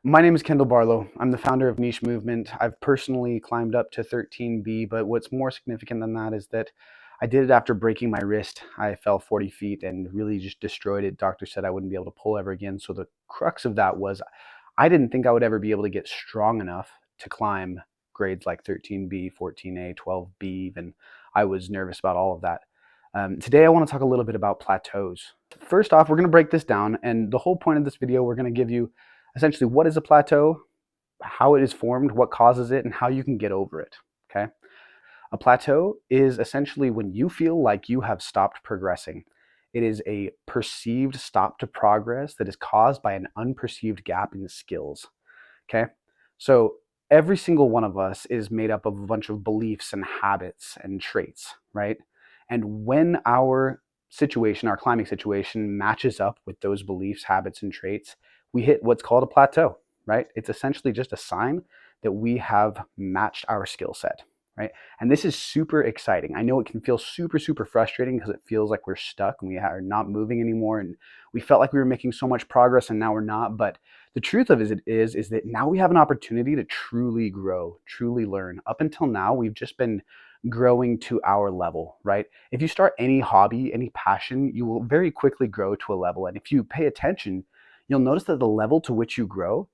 My name is Kendall Barlow. I'm the founder of Niche Movement. I've personally climbed up to 13B, but what's more significant than that is that I did it after breaking my wrist. I fell 40 feet and really just destroyed it. Doctor said I wouldn't be able to pull ever again. So the crux of that was I didn't think I would ever be able to get strong enough to climb grades like 13B, 14A, 12B even. I was nervous about all of that. Today I want to talk a little bit about plateaus. First off, we're going to break this down, and the whole point of this video, we're going to give you essentially what is a plateau, how it is formed, what causes it, and how you can get over it. Okay. A plateau is essentially when you feel like you have stopped progressing. It is a perceived stop to progress that is caused by an unperceived gap in skills. Okay. So every single one of us is made up of a bunch of beliefs and habits and traits, right? And when our situation, our climbing situation, matches up with those beliefs, habits, and traits, we hit what's called a plateau, right? It's essentially just a sign that we have matched our skill set, right? And this is super exciting. I know it can feel super, super frustrating because it feels like we're stuck and we are not moving anymore. And we felt like we were making so much progress and now we're not. But the truth of it is that now we have an opportunity to truly grow, truly learn. Up until now, we've just been growing to our level, right? If you start any hobby, any passion, you will very quickly grow to a level. And if you pay attention, you'll notice that the level to which you grow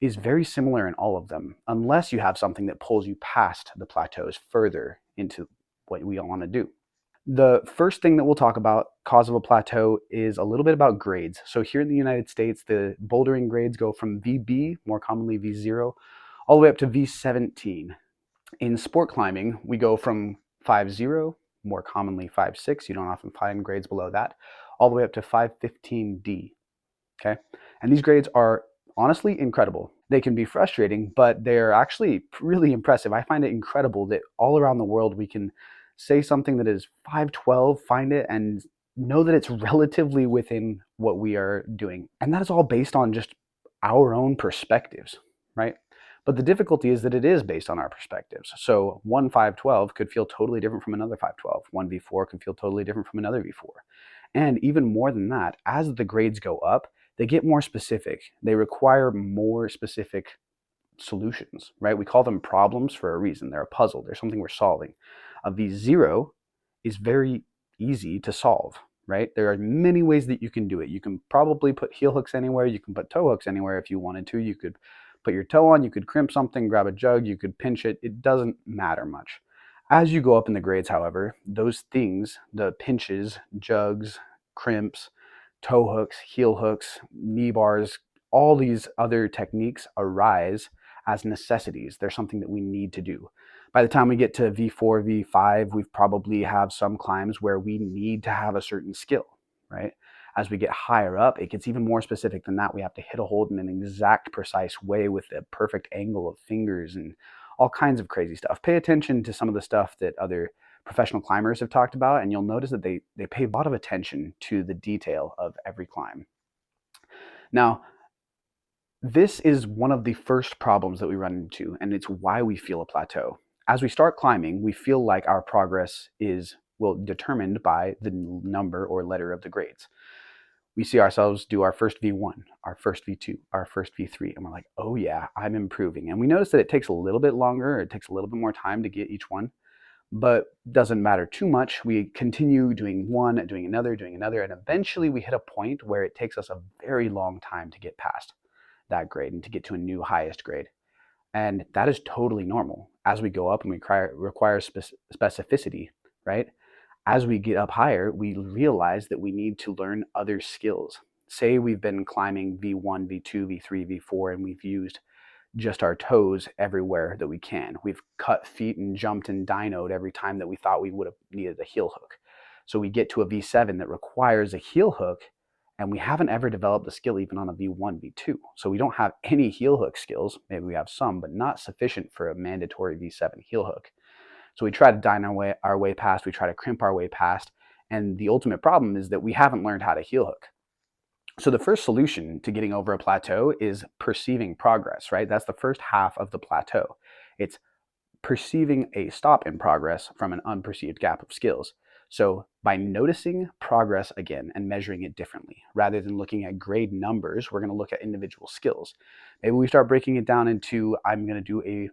is very similar in all of them, unless you have something that pulls you past the plateaus further into what we all want to do. The first thing that we'll talk about, cause of a plateau, is a little bit about grades. So here in the United States, the bouldering grades go from VB, more commonly V0, all the way up to V17. In sport climbing, we go from 5.0, more commonly 5.6, you don't often find grades below that, all the way up to 5.15D. Okay? And these grades are honestly incredible. They can be frustrating, but they're actually really impressive. I find it incredible that all around the world we can say something that is 512, find it, and know that it's relatively within what we are doing. And that is all based on just our own perspectives, right? But the difficulty is that it is based on our perspectives. So one 512 could feel totally different from another 512. One V4 could feel totally different from another V4. And even more than that, as the grades go up, they get more specific. They require more specific solutions, right? We call them problems for a reason. They're a puzzle. They're something we're solving. A V0 is very easy to solve, right? There are many ways that you can do it. You can probably put heel hooks anywhere. You can put toe hooks anywhere if you wanted to. You could put your toe on. You could crimp something, grab a jug. You could pinch it. It doesn't matter much. As you go up in the grades, however, those things, the pinches, jugs, crimps, toe hooks, heel hooks, knee bars, all these other techniques arise as necessities. They're something that we need to do. By the time we get to V4, V5, we probably have some climbs where we need to have a certain skill, right? As we get higher up, it gets even more specific than that. We have to hit a hold in an exact, precise way with the perfect angle of fingers and all kinds of crazy stuff. Pay attention to some of the stuff that other professional climbers have talked about, and you'll notice that they pay a lot of attention to the detail of every climb. Now, this is one of the first problems that we run into, and it's why we feel a plateau. As we start climbing, we feel like our progress is determined by the number or letter of the grades. We see ourselves do our first V1, our first V2, our first V3, and we're like, oh yeah, I'm improving. And we notice that it takes a little bit longer, or it takes a little bit more time to get each one, but doesn't matter too much. We continue doing one, doing another, and eventually we hit a point where it takes us a very long time to get past that grade and to get to a new highest grade. And that is totally normal. As we go up and we require specificity, right? As we get up higher, we realize that we need to learn other skills. Say we've been climbing V1, V2, V3, V4, and we've used just our toes everywhere that we can. We've cut feet and jumped and dynoed every time that we thought we would have needed a heel hook. So we get to a V7 that requires a heel hook, and we haven't ever developed the skill even on a V1, V2. So we don't have any heel hook skills. Maybe we have some, but not sufficient for a mandatory V7 heel hook. So we try to dyno our way past, we try to crimp our way past, and the ultimate problem is that we haven't learned how to heel hook. So the first solution to getting over a plateau is perceiving progress, right? That's the first half of the plateau. It's perceiving a stop in progress from an unperceived gap of skills. So by noticing progress again and measuring it differently, rather than looking at grade numbers, we're going to look at individual skills. Maybe we start breaking it down into, I'm going to do a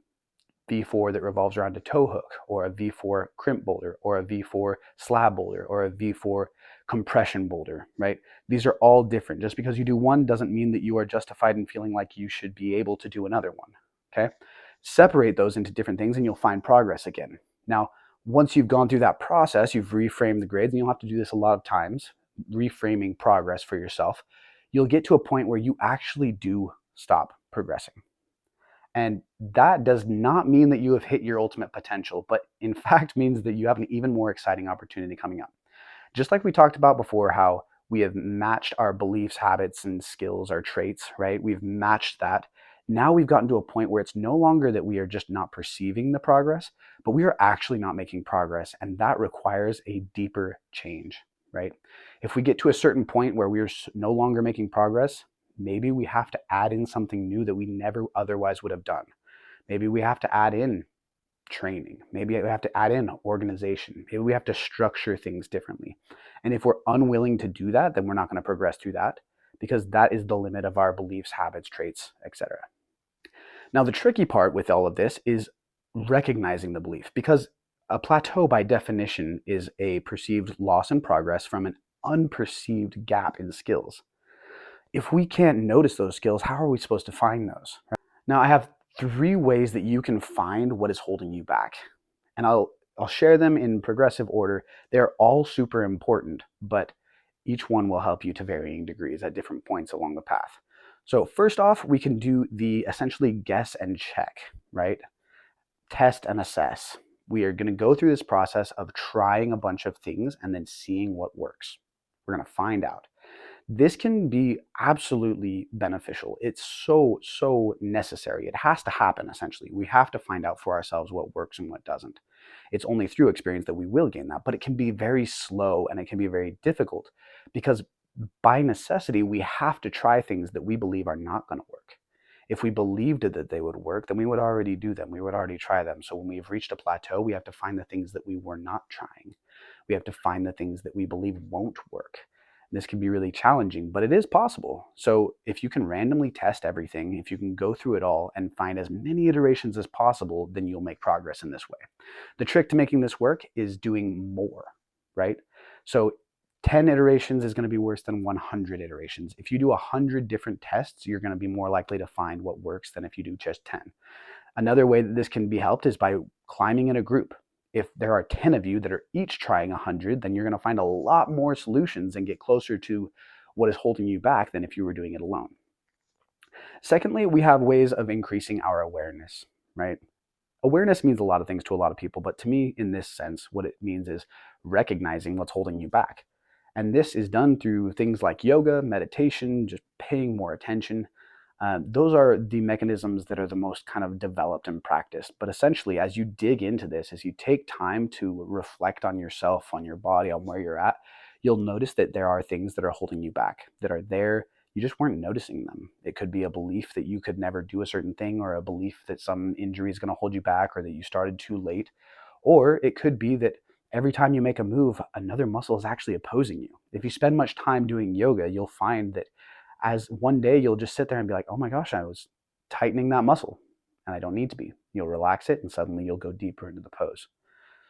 V4 that revolves around a toe hook, or a V4 crimp boulder, or a V4 slab boulder, or a V4 compression boulder, right? These are all different. Just because you do one doesn't mean that you are justified in feeling like you should be able to do another one, okay? Separate those into different things and you'll find progress again. Now, once you've gone through that process, you've reframed the grades, and you'll have to do this a lot of times, reframing progress for yourself, you'll get to a point where you actually do stop progressing. And that does not mean that you have hit your ultimate potential, but in fact means that you have an even more exciting opportunity coming up. Just like we talked about before, how we have matched our beliefs, habits, and skills, our traits, right? We've matched that. Now we've gotten to a point where it's no longer that we are just not perceiving the progress, but we are actually not making progress. And that requires a deeper change, right? If we get to a certain point where we're no longer making progress, maybe we have to add in something new that we never otherwise would have done. Maybe we have to add in training. Maybe we have to add in organization. Maybe we have to structure things differently. And if we're unwilling to do that, then we're not going to progress through that, because that is the limit of our beliefs, habits, traits, etc. Now, the tricky part with all of this is recognizing the belief, because a plateau by definition is a perceived loss in progress from an unperceived gap in skills. If we can't notice those skills, how are we supposed to find those? Now, I have 3 ways that you can find what is holding you back. And I'll share them in progressive order. They're all super important, but each one will help you to varying degrees at different points along the path. So first off, we can do the essentially guess and check, right? Test and assess. We are going to go through this process of trying a bunch of things and then seeing what works. We're going to find out. This can be absolutely beneficial. It's so necessary. It has to happen, essentially. We have to find out for ourselves what works and what doesn't. It's only through experience that we will gain that, but it can be very slow and it can be very difficult, because by necessity, we have to try things that we believe are not going to work. If we believed that they would work, then we would already do them. We would already try them. So when we've reached a plateau, we have to find the things that we were not trying. We have to find the things that we believe won't work. This can be really challenging, but it is possible. So if you can randomly test everything, if you can go through it all and find as many iterations as possible, then you'll make progress in this way. The trick to making this work is doing more, right? So 10 iterations is going to be worse than 100 iterations. If you do 100 different tests, you're going to be more likely to find what works than if you do just 10. Another way that this can be helped is by climbing in a group. If there are 10 of you that are each trying 100, then you're going to find a lot more solutions and get closer to what is holding you back than if you were doing it alone. Secondly, we have ways of increasing our awareness, right? Awareness means a lot of things to a lot of people, but to me, in this sense, what it means is recognizing what's holding you back. And this is done through things like yoga, meditation, just paying more attention. Those are the mechanisms that are the most kind of developed and practiced. But essentially, as you dig into this, as you take time to reflect on yourself, on your body, on where you're at, you'll notice that there are things that are holding you back, that are there. You just weren't noticing them. It could be a belief that you could never do a certain thing, or a belief that some injury is going to hold you back, or that you started too late. Or it could be that every time you make a move, another muscle is actually opposing you. If you spend much time doing yoga, you'll find that as one day you'll just sit there and be like, oh my gosh, I was tightening that muscle and I don't need to be. You'll relax it and suddenly you'll go deeper into the pose.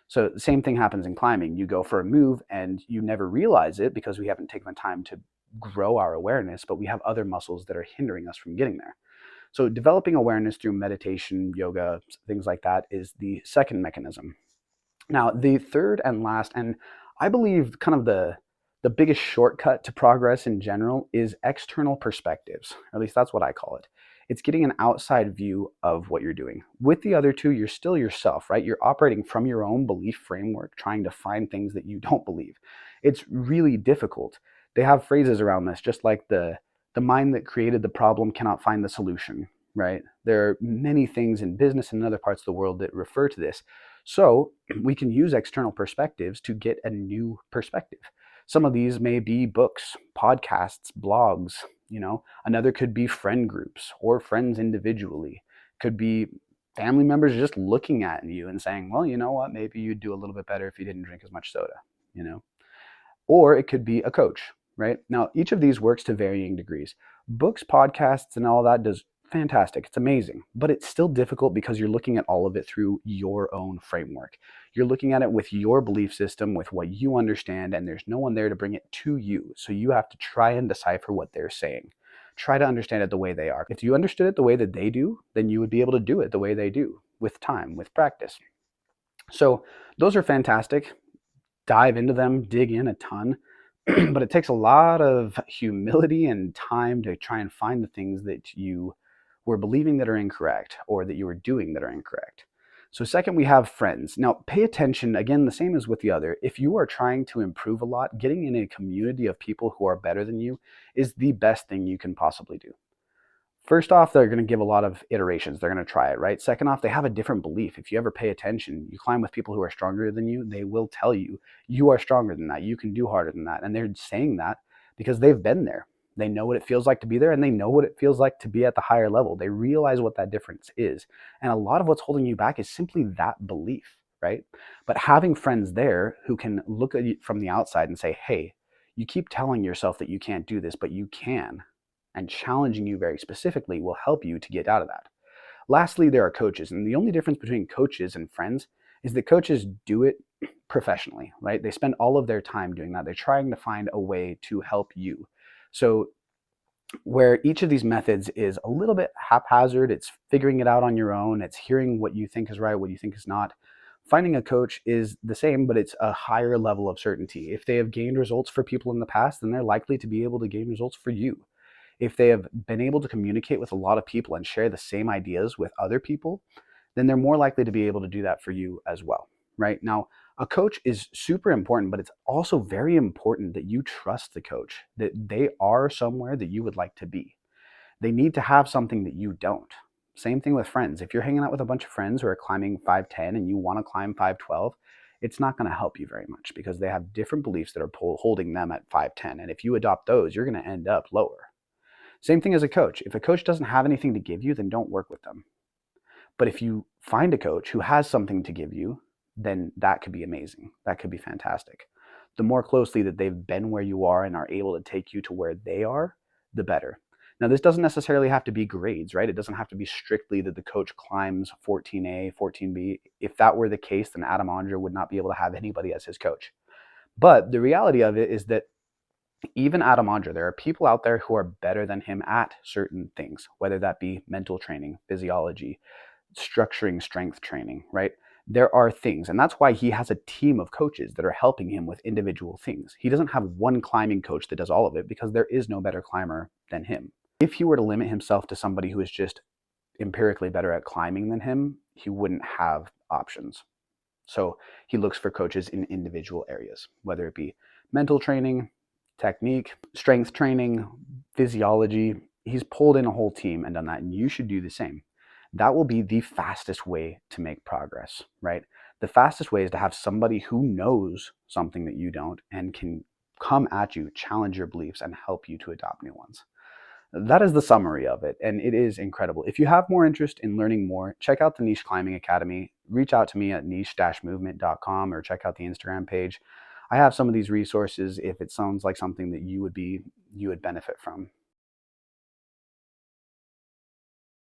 So the same thing happens in climbing. You go for a move and you never realize it because we haven't taken the time to grow our awareness, but we have other muscles that are hindering us from getting there. So developing awareness through meditation, yoga, things like that is the second mechanism. Now, the third and last, and I believe kind of the biggest shortcut to progress in general, is external perspectives. Or at least that's what I call it. It's getting an outside view of what you're doing. With the other two, you're still yourself, right? You're operating from your own belief framework, trying to find things that you don't believe. It's really difficult. They have phrases around this, just like the mind that created the problem cannot find the solution, right? There are many things in business and in other parts of the world that refer to this. So we can use external perspectives to get a new perspective. Some of these may be books, podcasts, blogs, Another could be friend groups or friends individually. Could be family members just looking at you and saying, well, you know what, maybe you'd do a little bit better if you didn't drink as much soda, you know? Or it could be a coach, right? Now, each of these works to varying degrees. Books, podcasts, and all that does fantastic. It's amazing, but it's still difficult because you're looking at all of it through your own framework. You're looking at it with your belief system, with what you understand, and there's no one there to bring it to you. So you have to try and decipher what they're saying. Try to understand it the way they are. If you understood it the way that they do, then you would be able to do it the way they do with time, with practice. So those are fantastic. Dive into them, dig in a ton. But it takes a lot of humility and time to try and find the things that you were believing that are incorrect or that you were doing that are incorrect. So, second, we have friends. Now, pay attention again, the same as with the other. If you are trying to improve a lot, getting in a community of people who are better than you is the best thing you can possibly do. First off, they're going to give a lot of iterations. They're going to try it, right? Second off, they have a different belief. If you ever pay attention, you climb with people who are stronger than you, they will tell you, you are stronger than that. You can do harder than that. And they're saying that because they've been there. They know what it feels like to be there, and they know what it feels like to be at the higher level. They realize what that difference is. And a lot of what's holding you back is simply that belief, right? But having friends there who can look at you from the outside and say, hey, you keep telling yourself that you can't do this, but you can, and challenging you very specifically will help you to get out of that. Lastly, there are coaches. And the only difference between coaches and friends is that coaches do it professionally, right? They spend all of their time doing that. They're trying to find a way to help you. So where each of these methods is a little bit haphazard, it's figuring it out on your own, it's hearing what you think is right, what you think is not. Finding a coach is the same, but it's a higher level of certainty. If they have gained results for people in the past, then they're likely to be able to gain results for you. If they have been able to communicate with a lot of people and share the same ideas with other people, then they're more likely to be able to do that for you as well, right? Now, a coach is super important, but it's also very important that you trust the coach, that they are somewhere that you would like to be. They need to have something that you don't. Same thing with friends. If you're hanging out with a bunch of friends who are climbing 5'10" and you want to climb 5'12", it's not going to help you very much because they have different beliefs that are holding them at 5'10". And if you adopt those, you're going to end up lower. Same thing as a coach. If a coach doesn't have anything to give you, then don't work with them. But if you find a coach who has something to give you, then that could be amazing. That could be fantastic. The more closely that they've been where you are and are able to take you to where they are, the better. Now, this doesn't necessarily have to be grades, right? It doesn't have to be strictly that the coach climbs 14A, 14B. If that were the case, then Adam Ondra would not be able to have anybody as his coach. But the reality of it is that even Adam Ondra, there are people out there who are better than him at certain things, whether that be mental training, physiology, structuring strength training, right? There are things, and that's why he has a team of coaches that are helping him with individual things. He doesn't have one climbing coach that does all of it because there is no better climber than him. If he were to limit himself to somebody who is just empirically better at climbing than him, he wouldn't have options. So he looks for coaches in individual areas, whether it be mental training, technique, strength training, physiology. He's pulled in a whole team and done that, and you should do the same. That will be the fastest way to make progress, right? The fastest way is to have somebody who knows something that you don't and can come at you, challenge your beliefs, and help you to adopt new ones. That is the summary of it, and it is incredible. If you have more interest in learning more, check out the Niche Climbing Academy. Reach out to me at niche-movement.com or check out the Instagram page. I have some of these resources if it sounds like something that you would benefit from.